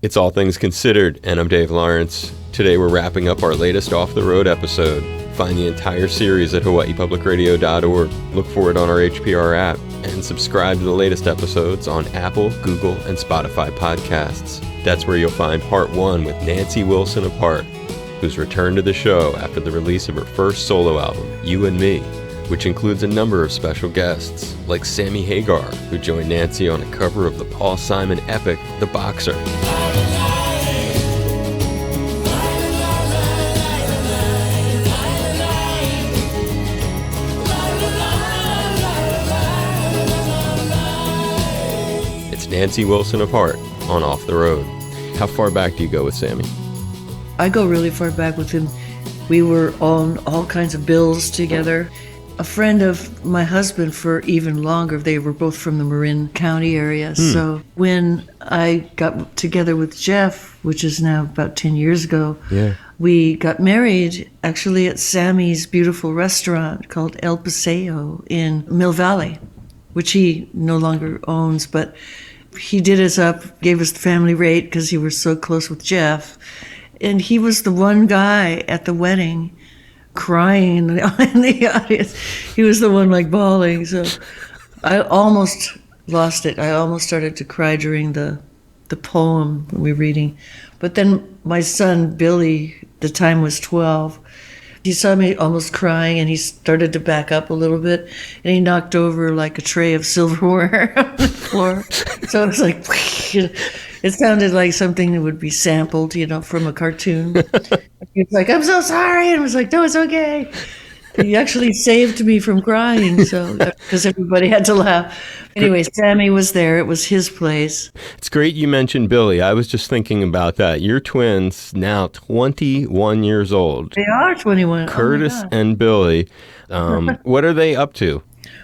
It's All Things Considered, and I'm Dave Lawrence. Today we're wrapping up our latest Off the Road episode. Find the entire series at hawaiipublicradio.org. Look for it on our HPR app, and subscribe to the latest episodes on Apple, Google, and Spotify podcasts. That's where you'll find part 1 with Nancy Wilson Apart, who's returned to the show after the release of her first solo album, You and Me, which includes a number of special guests, like Sammy Hagar, who joined Nancy on a cover of the Paul Simon epic, The Boxer. It's Nancy Wilson Apart on Off the Road. How far back do you go with Sammy? I go really far back with him. We were on all kinds of bills together. A friend of my husband for even longer. They were both from the Marin County area. So when I got together with Jeff, which is now about 10 years ago, we got married actually at Sammy's beautiful restaurant called El Paseo in Mill Valley, which he no longer owns, but he did us up, gave us the family rate because he was so close with Jeff. And he was the one guy at the wedding crying in the audience. He was the one like bawling. So I almost lost it. I almost started to cry during the poem we were reading. But then my son, Billy, the time was 12. He saw me almost crying and he started to back up a little bit and he knocked over like a tray of silverware on the floor. So it was like, it sounded like something that would be sampled, from a cartoon. He was like, I'm so sorry. And I was like, no, it's okay. He actually saved me from crying, because everybody had to laugh. Anyway, Sammy was there. It was his place. It's great you mentioned Billy. I was just thinking about that. Your twins, now 21 years old. They are 21. Curtis and Billy. What are they up to?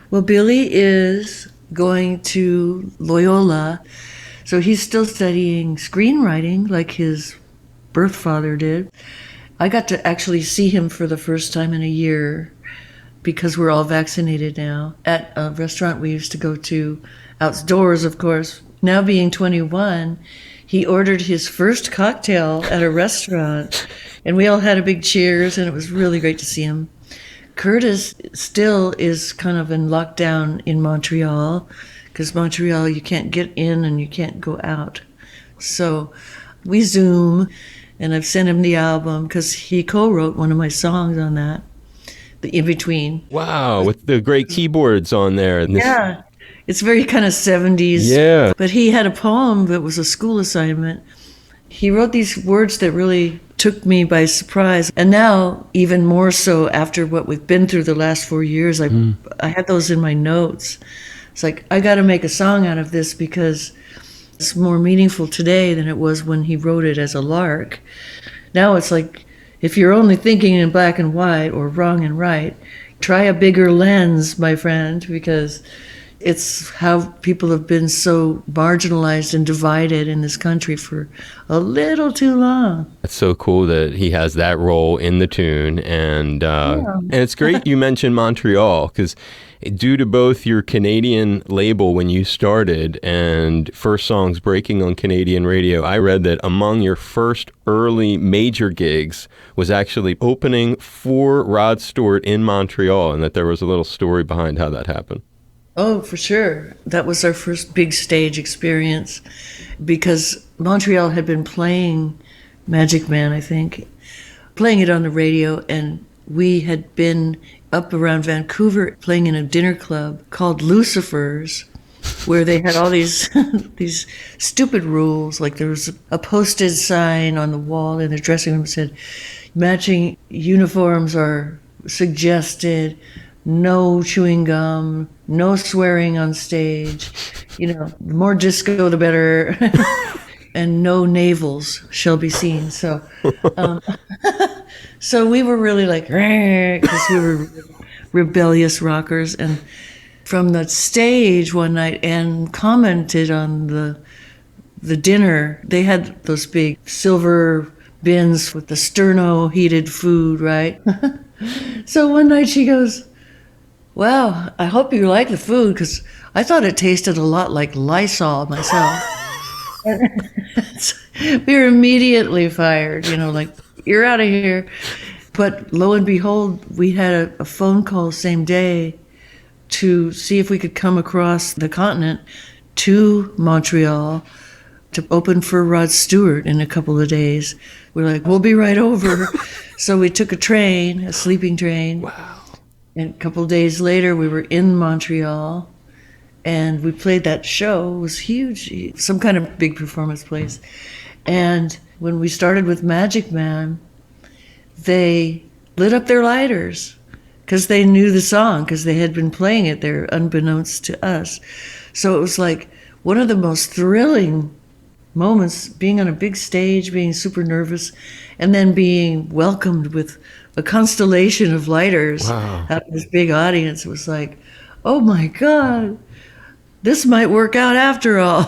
Well, Billy is going to Loyola. So he's still studying screenwriting like his birth father did. I got to actually see him for the first time in a year because we're all vaccinated now at a restaurant we used to go to outdoors, of course. Now being 21, he ordered his first cocktail at a restaurant and we all had a big cheers and it was really great to see him. Curtis still is kind of in lockdown in Montreal because Montreal, you can't get in and you can't go out. So we Zoom. And I've sent him the album because he co-wrote one of my songs on that, the In Between. Wow, with the great keyboards on there. Yeah, it's very kind of 70s. Yeah. But he had a poem that was a school assignment. He wrote these words that really took me by surprise. And now, even more so after what we've been through the last 4 years, I had those in my notes. It's like, I got to make a song out of this because it's more meaningful today than it was when he wrote it as a lark. Now it's like, if you're only thinking in black and white or wrong and right, try a bigger lens, my friend, because it's how people have been so marginalized and divided in this country for a little too long. It's so cool that he has that role in the tune. And it's great you mentioned Montreal because due to both your Canadian label when you started and first songs breaking on Canadian radio, I read that among your first early major gigs was actually opening for Rod Stewart in Montreal, and that there was a little story behind how that happened. Oh, for sure. That was our first big stage experience because Montreal had been playing Magic Man, I think, playing it on the radio, and we had been up around Vancouver playing in a dinner club called Lucifer's, where they had all these these stupid rules. Like there was a posted sign on the wall in the dressing room that said, matching uniforms are suggested, no chewing gum, no swearing on stage, the more disco the better, and no navels shall be seen. So so we were really like, because we were rebellious rockers. And from the stage one night, Anne commented on the dinner. They had those big silver bins with the sterno heated food, right? So one night she goes, well, I hope you like the food because I thought it tasted a lot like Lysol myself. We were immediately fired, like, you're out of here. But lo and behold, we had a phone call same day to see if we could come across the continent to Montreal to open for Rod Stewart in a couple of days. We're like, we'll be right over. So we took a sleeping train. Wow. And a couple of days later, we were in Montreal, and we played that show. It was huge, some kind of big performance place. And when we started with Magic Man, they lit up their lighters because they knew the song, because they had been playing it there unbeknownst to us. So it was like one of the most thrilling moments, being on a big stage, being super nervous, and then being welcomed with a constellation of lighters. Wow. Out of this big audience. It was like, oh my God, this might work out after all.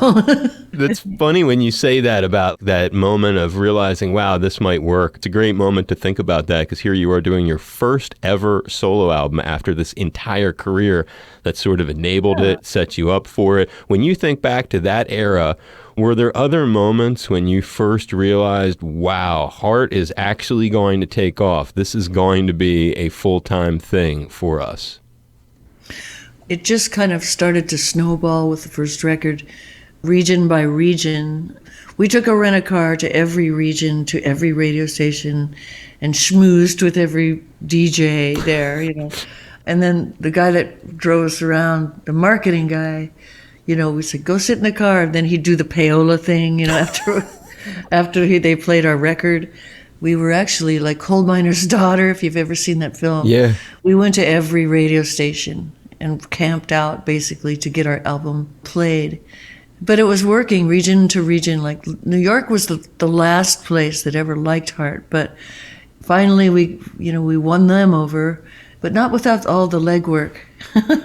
That's funny when you say that about that moment of realizing, wow, this might work. It's a great moment to think about that, because here you are doing your first ever solo album after this entire career that sort of enabled it, set you up for it. When you think back to that era, were there other moments when you first realized, wow, Heart is actually going to take off? This is going to be a full-time thing for us. It just kind of started to snowball with the first record, region by region. We took a rent-a-car to every region, to every radio station, and schmoozed with every DJ there, And then the guy that drove us around, the marketing guy, we said, go sit in the car. And then he'd do the payola thing, after they played our record. We were actually like Coal Miner's Daughter, if you've ever seen that film. Yeah. We went to every radio station and camped out basically to get our album played. But it was working region to region. Like New York was the last place that ever liked Heart. But finally we won them over, but not without all the legwork.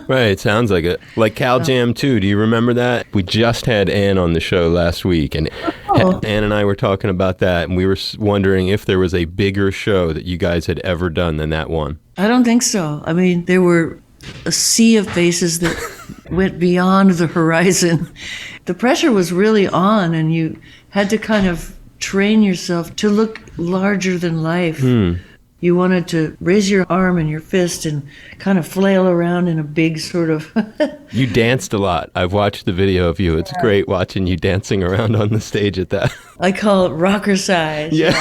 Right, it sounds like it. Like Cal Jam 2, do you remember that? We just had Ann on the show last week, and Ann and I were talking about that, and we were wondering if there was a bigger show that you guys had ever done than that one. I don't think so. I mean, there were a sea of faces that went beyond the horizon. The pressure was really on, and you had to kind of train yourself to look larger than life. You wanted to raise your arm and your fist and kind of flail around in a big sort of... You danced a lot. I've watched the video of you. It's great watching you dancing around on the stage at that. I call it rocker size. Yeah.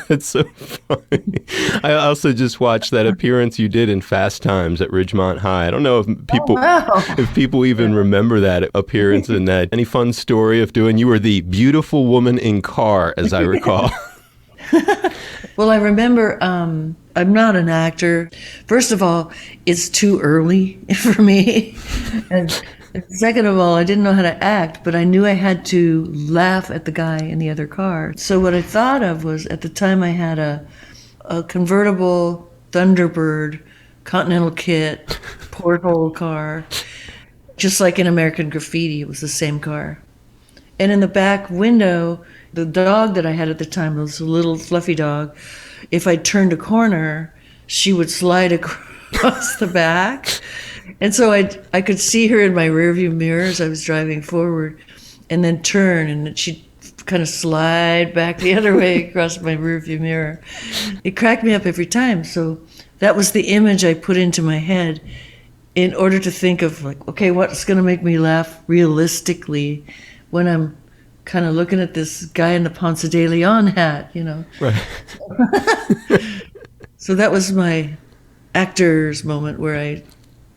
That's so funny. I also just watched that appearance you did in Fast Times at Ridgemont High. I don't know if people even remember that appearance in that. Any fun story of doing... You were the beautiful woman in Car, as I recall. Well, I remember I'm not an actor. First of all, it's too early for me. And second of all, I didn't know how to act, but I knew I had to laugh at the guy in the other car. So what I thought of was, at the time I had a convertible Thunderbird Continental kit porthole car, just like in American Graffiti. It was the same car. And in the back window, the dog that I had at the time was a little fluffy dog. If I turned a corner, she would slide across the back. And so I could see her in my rearview mirror as I was driving forward, and then turn, and she'd kind of slide back the other way across my rearview mirror. It cracked me up every time. So that was the image I put into my head in order to think of, like, okay, what's going to make me laugh realistically when I'm kind of looking at this guy in the Ponce de Leon hat, Right. So that was my actor's moment where I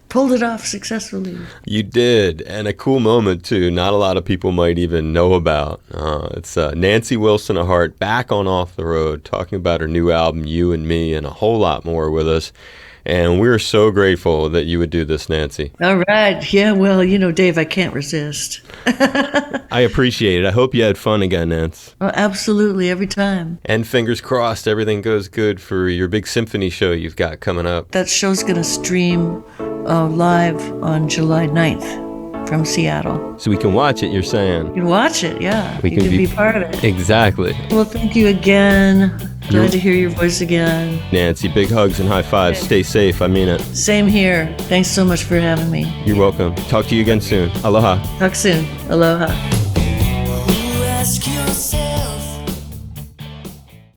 pulled it off successfully. You did, and a cool moment too. Not a lot of people might even know about. It's Nancy Wilson of Heart back on Off the Road, talking about her new album, You and Me, and a whole lot more with us. And we're so grateful that you would do this, Nancy. All right. Yeah, well, Dave, I can't resist. I appreciate it. I hope you had fun again, Nance. Oh, absolutely, every time. And fingers crossed everything goes good for your big symphony show you've got coming up. That show's going to stream live on July 9th from Seattle. So we can watch it, you're saying? You can watch it, yeah. We you can be part of it. Exactly. Well, thank you again. Glad to hear your voice again. Nancy, big hugs and high fives. Stay safe. I mean it. Same here. Thanks so much for having me. You're welcome. Talk to you again soon. Aloha. Talk soon. Aloha.